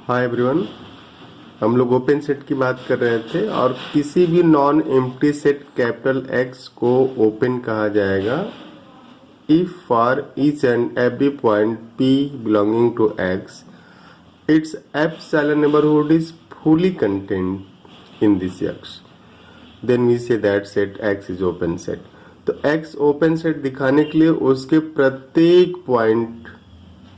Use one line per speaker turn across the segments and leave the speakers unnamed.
Hi everyone. हम लोग open set की बात कर रहे थे और किसी भी non empty set capital x को ओपन कहा जाएगा if for each and every point p belonging to x its epsilon neighborhood is fully contained in this x, then we say that set x is open set। तो x open set दिखाने के लिए उसके प्रत्येक point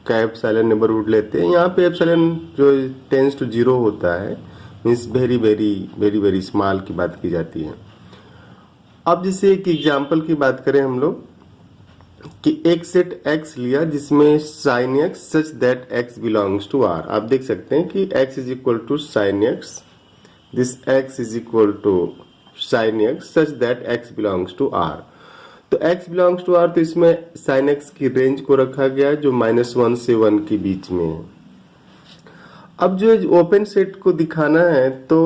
का epsilon neighbourhood लेते हैं। यहाँ पे एप्सिलॉन जो टेंस टू जीरो होता है, means very very very very small की बात की जाती है। अब जैसे एक एग्जांपल की बात करें हम लोग कि एक सेट x लिया जिसमें sin x such that x belongs to r। आप देख सकते हैं कि x is equal to sin x, this x is equal to sin x such that x belongs to r। तो x बिलोंग्स टू r, तो इसमें sin x की range को रखा गया जो -1 से 1 के बीच में है। अब जो ओपन सेट को दिखाना है तो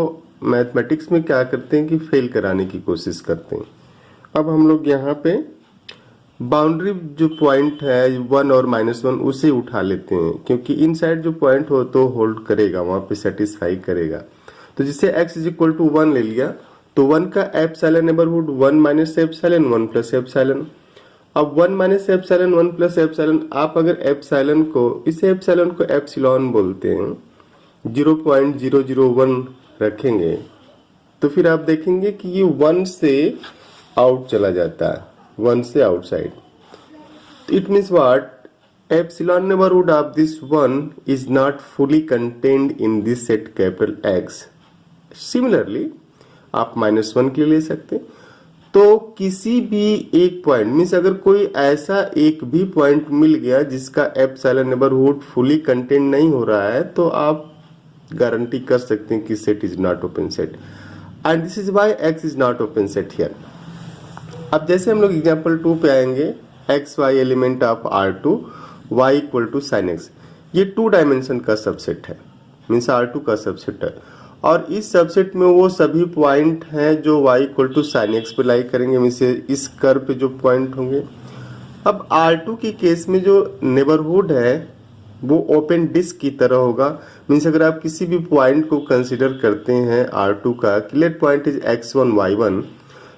मैथमेटिक्स में क्या करते हैं कि फेल कराने की कोशिश करते हैं। अब हम लोग यहाँ पे बाउंड्री जो पॉइंट है 1 और -1 उसे उठा लेते हैं, क्योंकि इनसाइड जो पॉइंट हो तो होल्ड करेगा, वहां पे सेटिस्फाई करेगा। तो जिसे x इज इक्वल टू 1 ले लिया तो 1 का epsilon neighbourhood 1 minus epsilon 1 plus epsilon. अब 1 माइनस एप्सिलॉन 1 प्लस एप्सिलॉन, आप अगर एप्सिलॉन को, इस एप्सिलॉन को एप्सिलॉन बोलते हैं, 0.001 रखेंगे तो फिर आप देखेंगे कि ये 1 से आउट चला जाता है, 1 से outside. It means what, epsilon neighbourhood of this 1 is not fully contained in this set capital X। Similarly आप -1 के लिए ले सकते हैं। तो किसी भी एक पॉइंट, मीन्स अगर कोई ऐसा एक भी पॉइंट मिल गया जिसका एप्सिलॉन नेबरहुड फुली कंटेन नहीं हो रहा है तो आप गारंटी कर सकते हैं कि set is not open set, and this is why x is not open set here. अब जैसे हम लोग एग्जांपल 2 पे आएंगे, x y element of R2 y equal to sin x, ये 2 डायमेंशन का सबसेट है, मीन्स R2 का सबसेट है, और इस सबसेट में वो सभी पॉइंट हैं जो y equal to sin x पे लाई करेंगे, मीन्स इस कर्व पे जो पॉइंट होंगे। अब R2 की केस में जो नेबरहुड है वो ओपन डिस्क की तरह होगा, मीन्स अगर आप किसी भी पॉइंट को कंसीडर करते हैं R2 का, let point is x1 y1,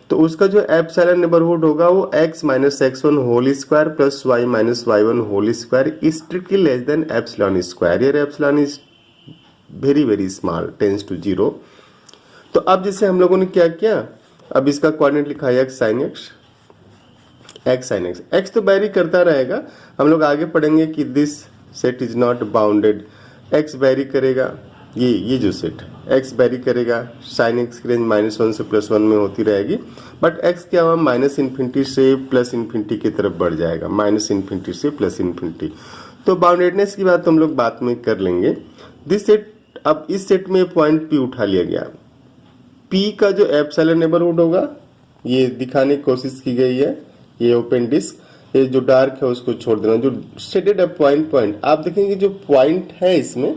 तो उसका जो एप्सिलॉन नेबरहुड होगा वो x minus x1 whole square plus y minus y1 whole square is strictly less than epsilon square. यार epsilon is very very small, tends to zero. तो अब जैसे हम लोगों ने क्या किया, अब इसका कोऑर्डिनेट लिखा है x sin x, x तो वेरी करता रहेगा। हम लोग आगे पढ़ेंगे कि this set is not bounded, x very करेगा, ये जो सेट x वेरी करेगा, sin x की रेंज -1 से +1 में होती रहेगी, बट x क्या हुआ, -∞ से +∞ की तरफ बढ़ जाएगा, -∞ से +∞। तो बाउंडेडनेस की बात हम लोग बाद में कर लेंगे। दिस सेट, अब इस सेट में पॉइंट P उठा लिया गया, P का जो एप्सिलॉन नेबरहुड होगा ये दिखाने की कोशिश की गई है, ये ओपन डिस्क, ये जो डार्क है उसको छोड़ देना, जो शेडेड है पॉइंट आप देखेंगे जो पॉइंट है इसमें,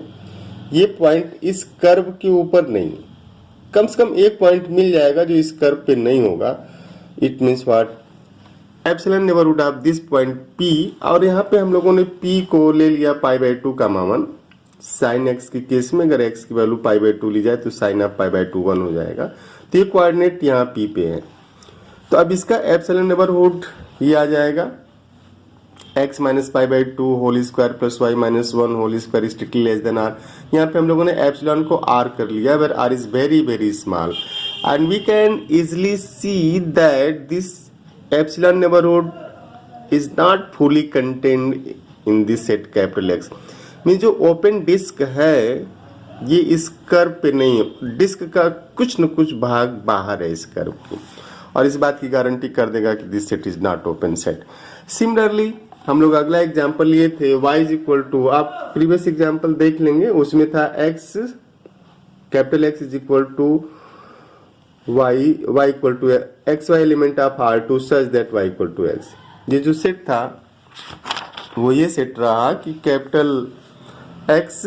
ये पॉइंट इस कर्व के ऊपर नहीं, कम से कम एक पॉइंट मिल जाएगा जो इस कर्व पे नहीं होगा। It means what, epsilon neighbourhood of this point P, और यहाँ पे हम लोगों ने P को ले लिया π/2 का मामन। sin x की केस में अगर x की वैल्यू π/2 ली जाए तो sin ऑफ π/2 1 हो जाएगा। तो ये कोऑर्डिनेट यहाँ P पे है। तो अब इसका एप्सिलॉन नेबरहुड ये आ जाएगा x minus π/2 whole square plus y minus 1 whole square strictly less than r। यहाँ पे हम लोगों ने एप्सिलॉन को r कर लिया, where r is very very small, and we can easily see that this epsilon neighbourhood is not fully contained in this set capital X। मीन जो ओपन डिस्क है ये इस कर्व पे नहीं है, डिस्क का कुछ न कुछ भाग बाहर है इस कर्व की, और इस बात की गारंटी कर देगा कि this set is not open set. Similarly हम लोग अगला एग्जांपल लिए थे y इज इक्वल टू, आप प्रीवियस एग्जांपल देख लेंगे, उसमें था x capital X is equal to y equal to x y element of R2 such that y equal to x। ये जो सेट था वो ये सेट रहा कि capital x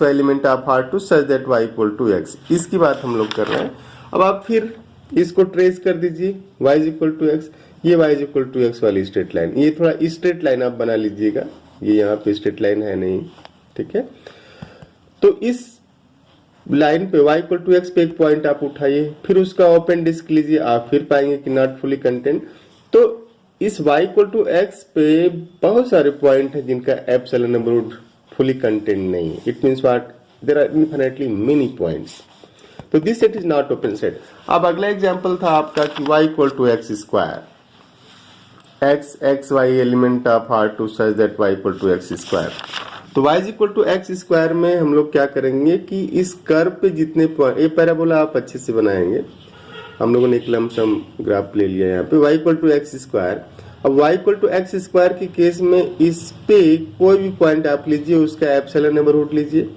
y element of R2 such that y equal to x, इसकी बात हम लोग कर रहे हैं। अब आप फिर इसको ट्रेस कर दीजिए, y is equal to x, ये y is equal to x वाली स्ट्रेट लाइन, ये थोड़ा स्ट्रेट लाइन आप बना लीजिएगा, ये यहाँ पे स्ट्रेट लाइन है नहीं, ठीक है। तो इस लाइन पे y इक्वल टू एक्स पे एक पॉइंट आप उठाइए, फिर उसका ओपन डिस्क लीजिए, आप फिर पाएंगे कि नॉट फुली कंटेंट। तो इस y इक्वल टू एक्स पे बहुत सारे पॉइंट हैं जिनका एप्सिलॉन नेबरहुड फुली कंटेंट नहीं है। It means what, there are infinitely many points. तो this set is not open set. अब अगला एग्जांपल था आपका कि y equal to x square, x y element of R2 such that y equal to x square. तो y is equal to x square में हम लोग क्या करेंगे कि इस कर्व पे जितने पॉइंट, ये पैराबोला आप अच्छे से बनाएंगे, हम लोगों ने एक लमसम ग्राफ ले लिया यहाँ पे y equal to x square. अब y equal to x square के केस में इस पे कोई भी पॉइंट आप लीजिए, उसका एप्सिलॉन नेबरहुड लीजिए,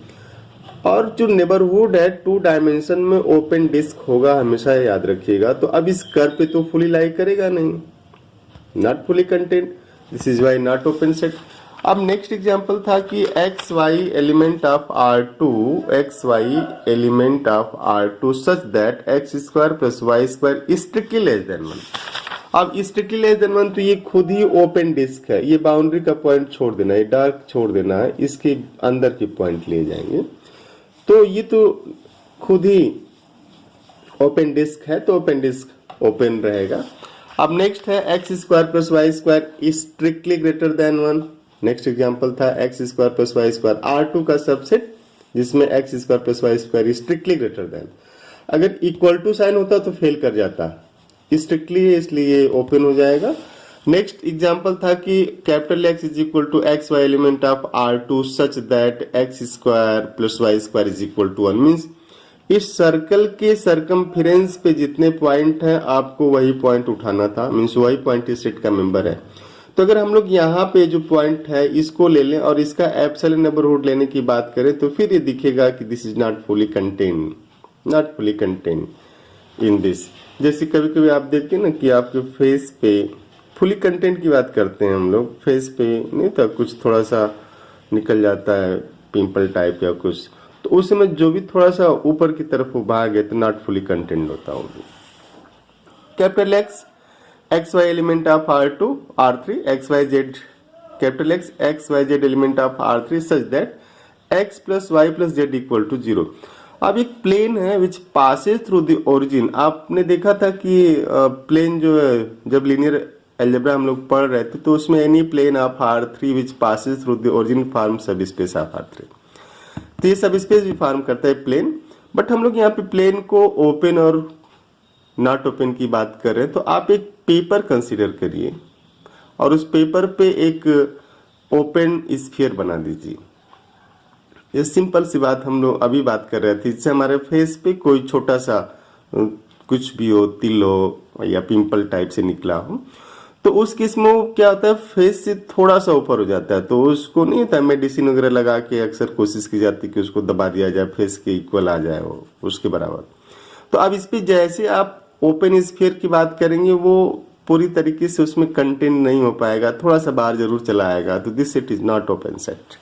और जो नेबरहुड है 2 डायमेंशन में ओपन डिस्क होगा, हमेशा याद रखिएगा। तो अब इस कर्व पे तो फुली लाई करेगा नहीं, not fully content, this is Y not open set. अब नेक्स्ट एग्जांपल था कि X Y element of R2, X Y element of R2 such that X square plus Y square strictly less than 1। अब strictly less than 1 तो ये खुद ही open disc है, ये boundary का पॉइंट छोड़ देना है, डार्क छोड़ देना है, इसके अंदर के पॉइंट ले जाएंगे। तो ये तो खुद ही ओपन डिस्क है, तो ओपन डिस्क ओपन रहेगा। अब नेक्स्ट है x square plus Y square strictly greater than 1। Next example था x square plus Y square R2 का सबसेट जिसमें x square plus Y square strictly greater than. अगर equal to sign होता तो fail कर जाता, स्ट्रिक्टली है इसलिए ओपन हो जाएगा। नेक्स्ट एग्जांपल था कि capital X is equal to X Y element of R2 such that X square plus Y square is equal to 1। Means इस सर्कल के सरकमफेरेंस पे जितने पॉइंट हैं आपको वही पॉइंट उठाना था, मीन्स वही पॉइंट इस सेट का मेंबर है। तो अगर हम लोग यहाँ पे जो पॉइंट है इसको ले लें और इसका एप्सिलॉन नेबरहुड लेने की बात करें तो फिर ये दिखेगा कि this is not fully contain, not fully contain in this. जैसे कभी कभी आप देखते हैं ना कि आपके फेस पे फुली कंटेंट की बात करते हैं हम लोग, फेस पे नहीं था कुछ थोड़ा सा निकल जाता है पिंपल टाइप या कुछ, तो उस समय जो भी थोड़ा सा ऊपर की तरफ वो भाग है तो नॉट फुली कंटेंट होता होगी। Capital X X Y element of R2 R3 X Y Z, capital X X Y Z element of R3 such that X plus Y plus Z equal to 0। अब एक plane है which passes through the origin. आपने देखा था कि plane जो है जब लीनियर अलजेब्रा हम लोग पढ़ रहे थे तो उसमें any plane of R3 which passes through the origin form subspace of R3। तो ये सब स्पेस भी फॉर्म करता है प्लेन, बट हम लोग यहाँ पे प्लेन को ओपन और नॉट ओपन की बात कर रहे हैं। तो आप एक पेपर कंसीडर करिए और उस पेपर पे एक ओपन स्फीयर बना दीजिए। ये सिंपल सी बात हम लोग अभी बात कर रहे थे, जिससे हमारे फेस पे कोई छोटा सा कुछ भी हो, तिल हो या पिंपल टाइप से निकला हो, तो उस केस में वो क्या होता है फेस से थोड़ा सा ऊपर हो जाता है, तो उसको नहीं होता मेडिसिन वगैरह लगा के अक्सर कोशिश की जाती है कि उसको दबा दिया जाए, फेस के इक्वल आ जाए वो उसके बराबर। तो अब इस पे जैसे आप ओपन स्फीयर की बात करेंगे वो पूरी तरीके से उसमें कंटेंट नहीं हो पाएगा, थोड़ा सा बाहर जरूर चला आएगा, तो this set is not open set.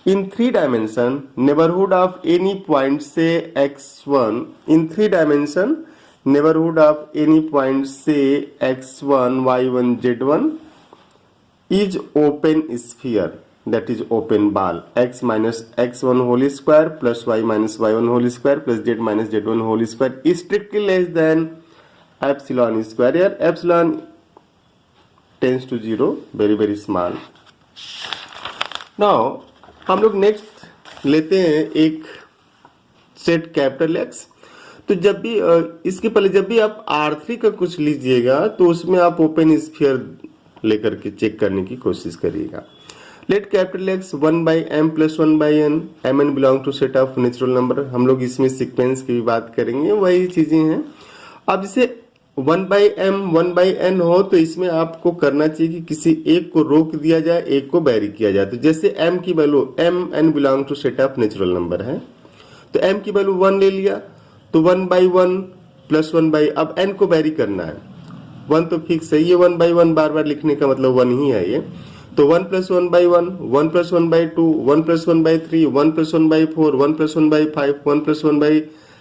In 3 dimension neighbourhood of any point से x1, in 3 dimension neighbourhood of any point से x1 y1 z1 is open sphere, that is open ball, x minus x1 whole square plus y minus y1 whole square plus z minus z1 whole square is strictly less than epsilon square. Here epsilon tends to 0, very very small. Now हम लोग next लेते हैं एक set capital x। तो जब भी इसके पहले जब भी आप R3 का कुछ लीजिएगा तो उसमें आप ओपन स्फीयर लेकर के चेक करने की कोशिश करिएगा। Let capital X 1 by m plus 1 by n, mn belong to set of natural number. हम लोग इसमें सीक्वेंस की भी बात करेंगे, वही चीजें हैं। अब इसे 1 by m 1 by n हो तो इसमें आपको करना चाहिए कि किसी एक को रोक दिया जाए, एक को बैरी किया जाए। तो जैसे m की value m n belong to set of natural number है, तो m की वैल्यू 1 ले लिया, तो 1 by 1 plus 1 by, अब n को बैरी करना है, 1 तो फिक्स है, ये 1 by 1 बार बार लिखने का मतलब 1 ही है ये, तो 1 plus 1 by 1, 1 plus 1 by 2, 1 plus 1 by 3, 1 plus 1 by 4, 1 plus 1 by 5, 1 plus 1 by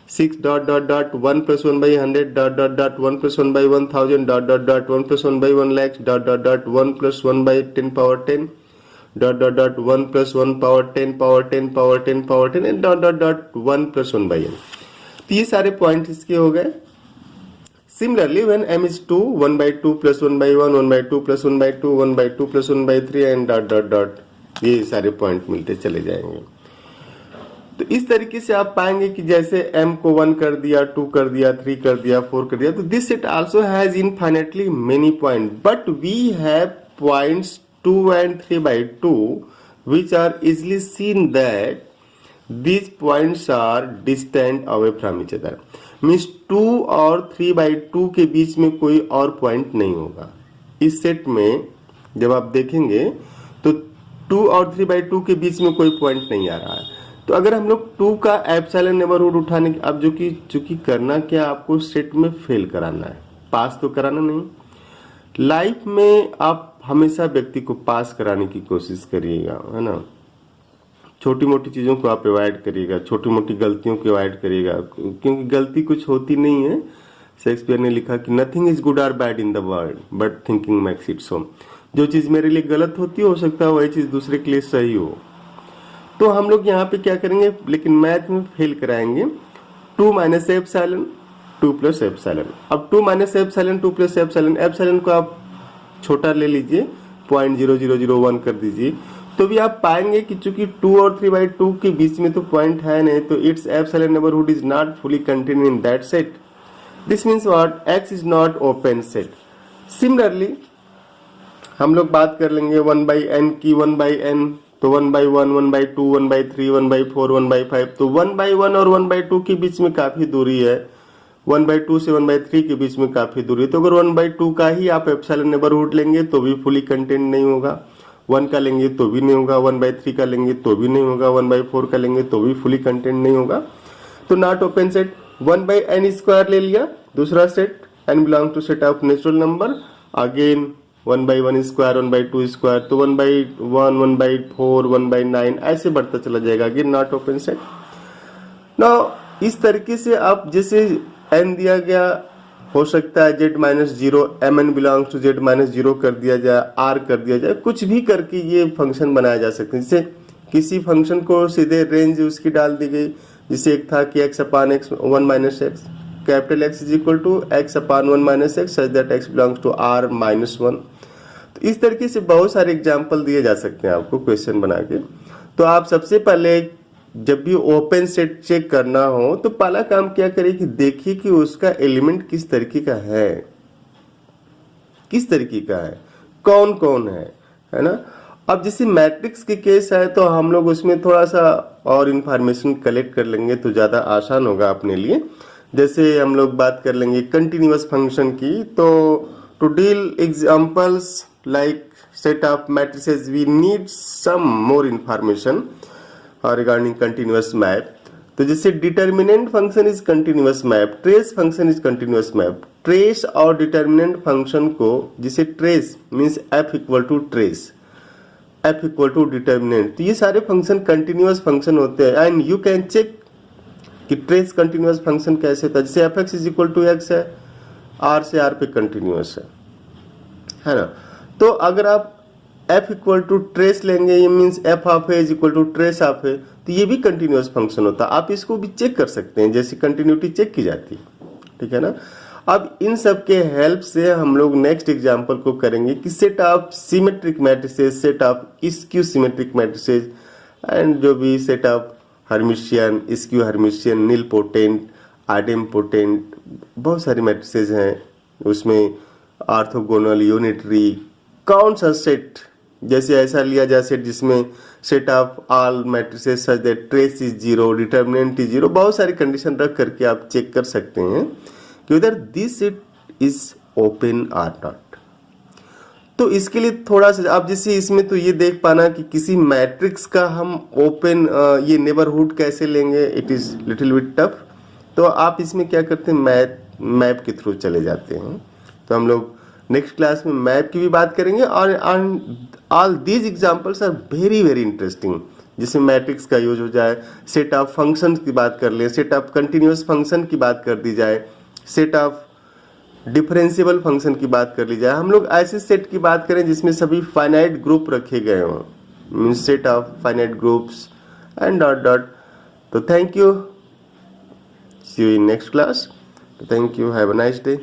6 dot dot dot, 1 plus 1 by 100 dot dot dot, 1 plus 1 by 1000 dot dot dot, 1 plus 1 by 1 lakh dot dot dot, 1 plus 1 by 10 power 10 dot dot dot 1 + 1 power 10 power 10 power 10 power 10 and dot dot dot 1 + 1/n। तो ये सारे point इसके हो गए। Similarly, when m is 2, 1/2 + 1/1, 1/2 + 1/2, 1/2 + 1/3 and dot dot dot, ये सारे point मिलते चले जाएंगे। तो इस तरीके से आप पाएंगे कि जैसे m को 1 कर दिया, 2 कर दिया, 3 कर दिया, 4 कर दिया, तो this set also has infinitely many point, but we have points 2 and 3/2 which are easily seen that these points are distant away from each other। Means 2 और 3/2 के बीच में कोई और पॉइंट नहीं होगा। इस सेट में जब आप देखेंगे तो 2 और 3/2 के बीच में कोई पॉइंट नहीं आ रहा है। तो अगर हम लोग 2 का एप्सिलॉन नेबरहुड उठाने की, अब जो कि चूंकि करना क्या, आपको सेट में फेल कराना है, पास तो कराना नहीं। लाइफ में आप हमेशा व्यक्ति को पास कराने की कोशिश करिएगा, है ना। छोटी मोटी चीजों को आप अवॉइड करिएगा, छोटी मोटी गलतियों को अवॉइड करिएगा, क्योंकि गलती कुछ होती नहीं है। शेक्सपियर ने लिखा कि नथिंग इज गुड और bad in the world but thinking makes it so. जो चीज मेरे लिए गलत होती हो सकता है वही चीज दूसरे के लिए सही हो। तो हम लोग यहाँ पे क्या करेंगे, लेकिन मैथ में फेल कराएंगे। 2 - एप्सिलॉन 2 + एप्सिलॉन। अब 2 - एप्सिलॉन 2 + एप्सिलॉन, एप्सिलॉन को आप छोटा ले लीजिए, 0.0001 कर दीजिए, तो भी आप पाएंगे कि चूंकि 2 और 3/2 के बीच में तो पॉइंट है नहीं, तो it's epsilon neighbourhood is not fully contained in that set. This means what, x is not open set. Similarly हम लोग बात कर लेंगे 1/n की। 1/n तो 1/1, 1/2, 1/3, 1/4, 1/5। तो 1/1 और 1/2 के बीच में काफी दूरी है, 1/2 से 1/3 के बीच में काफी दूरी है। तो अगर 1/2 का ही आप एप्सिलॉन नेबरहुड लेंगे तो भी फुली कंटेन्ड नहीं होगा, 1 का लेंगे तो भी नहीं होगा, 1/3 का लेंगे तो भी नहीं होगा, 1/4 का लेंगे तो भी फुली कंटेन्ड नहीं होगा। तो नॉट ओपन सेट। 1/n² ले लिया दूसरा set, n belong to set of natural number, again 1/1², 1/2², तो 1/1, 1/4, 1/9 ऐसे बढ़ता चला जाएगा, again not open set. Now इस तरीके से आप जैसे n दिया गया, हो सकता है z-0, mn belongs to z-0 कर दिया जाए, r कर दिया जाए, कुछ भी करके ये फंक्शन बनाया जा सकते हैं। जैसे किसी फंक्शन को सीधे रेंज उसकी डाल दी गई, जिसे एक था कि x/x 1 - x, capital X is equal to x/1 - x such that x belongs to r -1। तो इस तरीके से बहुत सारे एग्जाम्पल दिए जा सकते हैं आपको क्वेश्चन बना के। तो आप सबसे पहले जब भी ओपन सेट चेक करना हो तो पहला काम क्या करें कि देखिए कि उसका एलिमेंट किस तरीके का है, किस तरीके का है, कौन कौन है ना। अब जैसे मैट्रिक्स के केस है तो हम लोग उसमें थोड़ा सा और इंफॉर्मेशन कलेक्ट कर लेंगे तो ज्यादा आसान होगा अपने लिए। जैसे हम लोग बात कर लेंगे कंटिन्यूअस फंक्शन की, तो to deal examples like set of matrices we need some more information regarding continuous map। तो जैसे determinant function is continuous map, trace function is continuous map. Trace और डिटर्मिनेंट फंक्शन को, जिसे trace means f equal to trace, f equal to determinant, तो ये सारे function continuous function होते हैं। एंड यू कैन चेक कि ट्रेस कंटिन्यूअस फंक्शन कैसे होता है। जैसे fx is equal to x है, r से r पे कंटिन्यूअस है ना। तो अगर आप f इक्वल टू ट्रेस लेंगे, ये means f of a is equal to trace of a, तो ये भी कंटिन्यूअस फंक्शन होता है। आप इसको भी चेक कर सकते हैं जैसे कंटिन्यूटी चेक की जाती है, ठीक है ना। अब इन सब के हेल्प से हम लोग नेक्स्ट एग्जांपल को करेंगे कि set of symmetric matrices, set of skew symmetric matrices and जो भी set of Hermitian, skew Hermitian, nilpotent, idempotent, बहुत सारी मैट्रिसेस हैं। उसमें ऑर्थोगोनल, यूनिटरी, कौन सा सेट, जैसे ऐसा लिया जाए सेट जिसमें set of all matrices such that trace is 0, determinant is 0, बहुत सारी कंडीशन रख करके आप चेक कर सकते हैं कि उधर दिस सेट इज ओपन और नॉट। तो इसके लिए थोड़ा सा आप जैसे इसमें तो ये देख पाना कि किसी मैट्रिक्स का हम ओपन ये नेबरहुड कैसे लेंगे, it is little bit tough. तो आप इसमें क्या करते हैं, मैप के थ्रू चले जाते हैं। तो हम लोग नेक्स्ट क्लास में मैप की भी बात करेंगे और all these examples are very very interesting. जिसमें मैट्रिक्स का यूज हो जाए, सेट ऑफ फंक्शंस की बात कर ले, सेट ऑफ कंटिन्यूअस फंक्शन की बात कर दी जाए, सेट ऑफ डिफरेंशिएबल फंक्शन की बात कर ली जाए। हम लोग ऐसे सेट की बात करें जिसमें सभी फाइनाइट ग्रुप रखे गए हों, means set of finite groups and dot dot. So thank you. See you in next class. Thank you. Have a nice day.